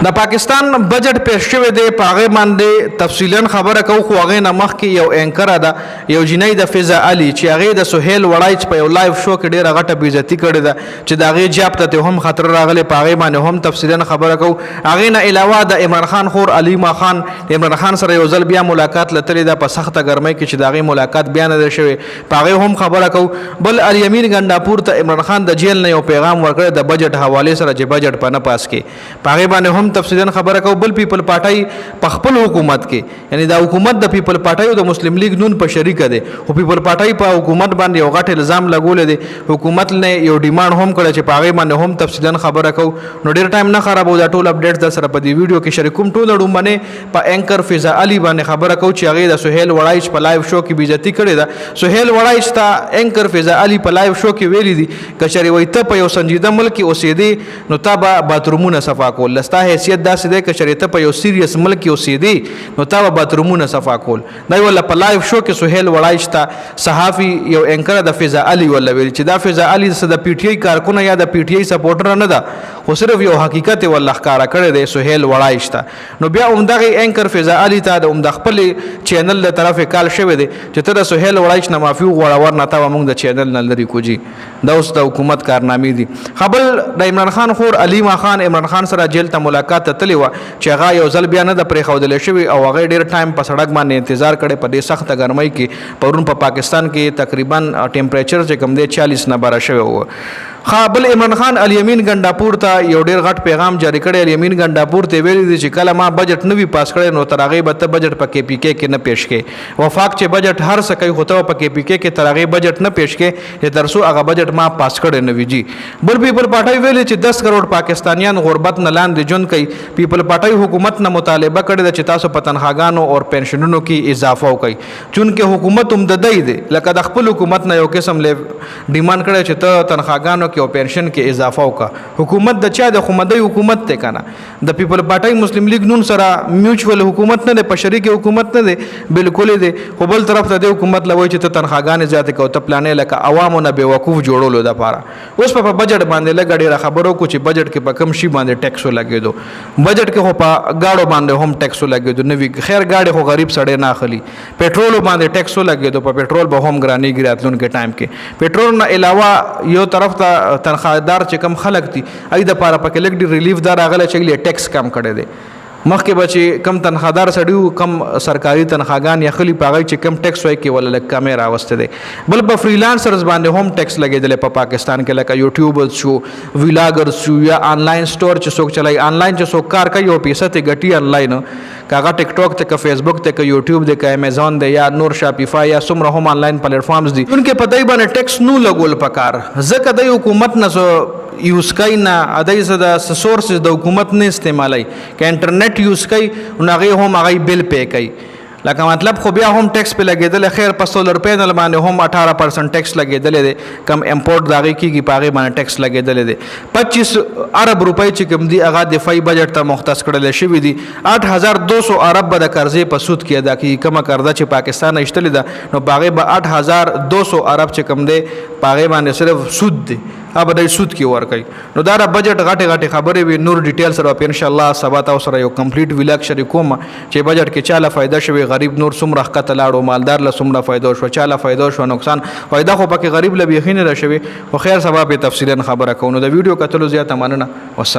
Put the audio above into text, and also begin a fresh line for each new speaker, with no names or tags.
د پاکستان بجټ پیش شوی دی په هغې باندې تفصیلا خبره کوو خو هغې نه مخکې یو اینکره ده یو جینۍ د فضا علي چې هغې د سهیل وړایچ په یو لایو شو کې ډېره غټه بېعزتي کړې ده چې د هغې جاب ته هم خطر راغلی په هغې باندې هم تفصیلا خبره کوو. هغې نه علاوه د عمران خان خور علیما خان د عمران خان سره یو ځل بیا ملاقات لتلې ده په سخته ګرمۍ کې چې د هغې ملاقات بیا نه ده شوې په هغې هم خبره کوو. بل الیمین ګنډاپور ته عمران خان د جیل نه یو پیغام ورکړی د بجټ حوالې سره چې بجټ په نه پاس کې په هغې باندې هم تفصیلا خبره کوو. بل پیپل پارټۍ په خپل حکومت کې یعنی د حکومت د پیپل پارټۍ او د مسلم لیگ نون په شریکه دی خو پیپل پارټۍ په حکومت باندې یو غټ الزام لګولی دی. حکومت نه یو ډیمانډ هم کړی چې په هغې باندې هم تفصیلا خبره کوو. نو ډېر ټایم نه خرابو دا ټول اپډیټس در سره په دې ویډیو کې شریکوم. ټول ډومبنې په اینکر فضا علي باندې خبره کوو چې هغې د سهیل وړایچ په لایو شو کې بېعزتي کړې ده. سهیل وړایچ ته اینکر فضا علي په لایو شو کې ویلي دي که چېرې وایي ته په یو سنجیده ملک کې اوسېدې نو تا به باترومونه صفا کول ستا حیثیت داسې دی که چېرې ته په یو سیریس ملک کې اوسېدې نو تا به باترومونه صفا کول. دا ولا په لایو شو کې سهیل وړایچ ته صحافي یو اینکره د فضا علي ولا ویل چې دا فضا علي د پی ټي آی کارکونه یا د پی ټي آی سپورټر نه ده خو صرف یو حقیقت یې ولا ښکاره کړی دی سهیل وړایچ ته. نو بیا همدغې اینکر فضا علي ته د همد خپلې چینل له طرفې کال شوی دی چې ته د سهیل وړایچ نه معافي وغواړه ورنه تا به موږ د چینل نه لرې کړو. جي دا اوس د حکومت کارنامې دي. خبل د عمران خان خور علیما خان عمران خان سره جیل ته ملاقات ته تللې وه چې هغه یو ځل بیا نه ده پرېښودلی شوې او هغې ډېر ټایم په سړک باندې انتظار کړی په دې سخته ګرمۍ کې. پرون په پاکستان کې تقریبا ټمپریچر چې کوم دی 40 نه بره شوی و. بل عمران خان الیمین ګنډاپور ته یو ډېر غټ پیغام جاری کړی. الیمین ګنډاپور ته ویلي دي چې کله ما بجټ نه وي پاس کړی نو تر هغې به ته بجټ په کې پي کې نه پیش کړې. وفاق چې بجټ هر څه کوي خو ته په کې پي کې تر هغې بجټ نه پیش کړې تر څو هغه بجټ ما پاس کړی نه وي. جي بل پیپل پارټۍ ویلي چې 10 کروڑ پاکستانیان غربت نه لاندې ژوند کوي. پیپل پارټۍ حکومت نه مطالبه کړې ده چې تاسو په تنخواګانو او پنشنونو کې اضافه وکړئ چونکې حکومت هم د دی دی لکه د خپل حکومت نه یو قسم ډیمانډ کړی چې ته تنخواګانو کې او پنشن کې اضافه وکړه. حکومت د چا د خمدی حکومت دی کنه د پیپل پارټۍ مسلم لیگ نون سره میوچول حکومت نه دی په شریک حکومت نه دی بالکل دی. خو بل طرف ته د حکومت لوي چې ته تنخواګانې زیاتې کوو ته پلانې لکه عوامو نه بیوقوف جوړولو دپاره. اوس په بجټ باندې لږ ډېره خبرو کو چې بجټ کې په کوم شي باندې ټیکس ولګېدو. بجټ کې خو په ګاډو باندې هم ټیکس ولګېدو نوي خیر ګاډي خو غریب سړی نه اخلي. پټرولو باندې ټیکس ولګېدو په پټرول به هم ګرانېږي راتلونکي ټایم کې. پټرول نه علاوه یو طرف ته تنخواهدار چې کم خلک دي ای د پاره پکې لږ ډېر ریلیف دا راغلی چې ټیکس کم کړی دی. مخکې به چې کم تنخوادار سړي وو کم سرکاري تنخواګان یخلي په هغه چې کم ټیکس وایي کې ولا لږ کمې راوستی دی. بل په فریلانسرز باندې هم ټیکس لګېدلی په پاکستان کې لکه یوټیوبرز شو ویلاګرز شو یا آنلاین سټور چې څوک چلایي آنلاین چې څوک کار کوي او پیسه ترې ګټي آنلاین که هغه ټیک ټاک دی که فیسبوک دی که یوټیوب دی که امیزون دی یا نور شاپیفای یا څومره هم آنلاین پلیټفارمز دي دونکې په دی باندې ټیکس نو لګول پکار ځکه دی حکومت نه یوز کوي نه ادای زه د سورسز د حکومت نه استعمالوي که انټرنیټ یوز کوي نو هغې هم هغوی بل پی کوي لکه مطلب خو بیا هم ټیکس پې لګېدلی خیر په سولر پینل باندې هم 18% ټیکس لګېدلی دی کم امپورټ د هغې کېږي په هغې باندې ټیکس لګېدلی دی. 25 ارب روپۍ چې کوم دي هغه دفاعي بجټ ته مختص کړلی شوي دي. 8200 ارب به د قرضې په سود کې ادا کېږي کومه قرضه چې پاکستان ایستلې ده نو په هغې به 8200 ارب چې کوم دی په هغې باندې صرف سود دی هغه به دی سود کې ورکوي. نو دا بجټ غټې غټې خبرې وي نور ډیټیل سره به انشاءالله سبا تاسو سره یو کمپلیټ ولاګ شریکوم چې بجټ کې چاله فایده شوي غریب نور څومره ښکته لاړو مالدار له څومره فایده شوه چاله فایده شوه نقصان فایده خو پکې غریب له بیخي نه راشوي خو خیر سبا پې تفصیلا خبره کوو. نو د ویډیو کتلو زیاته مننه. والسلام.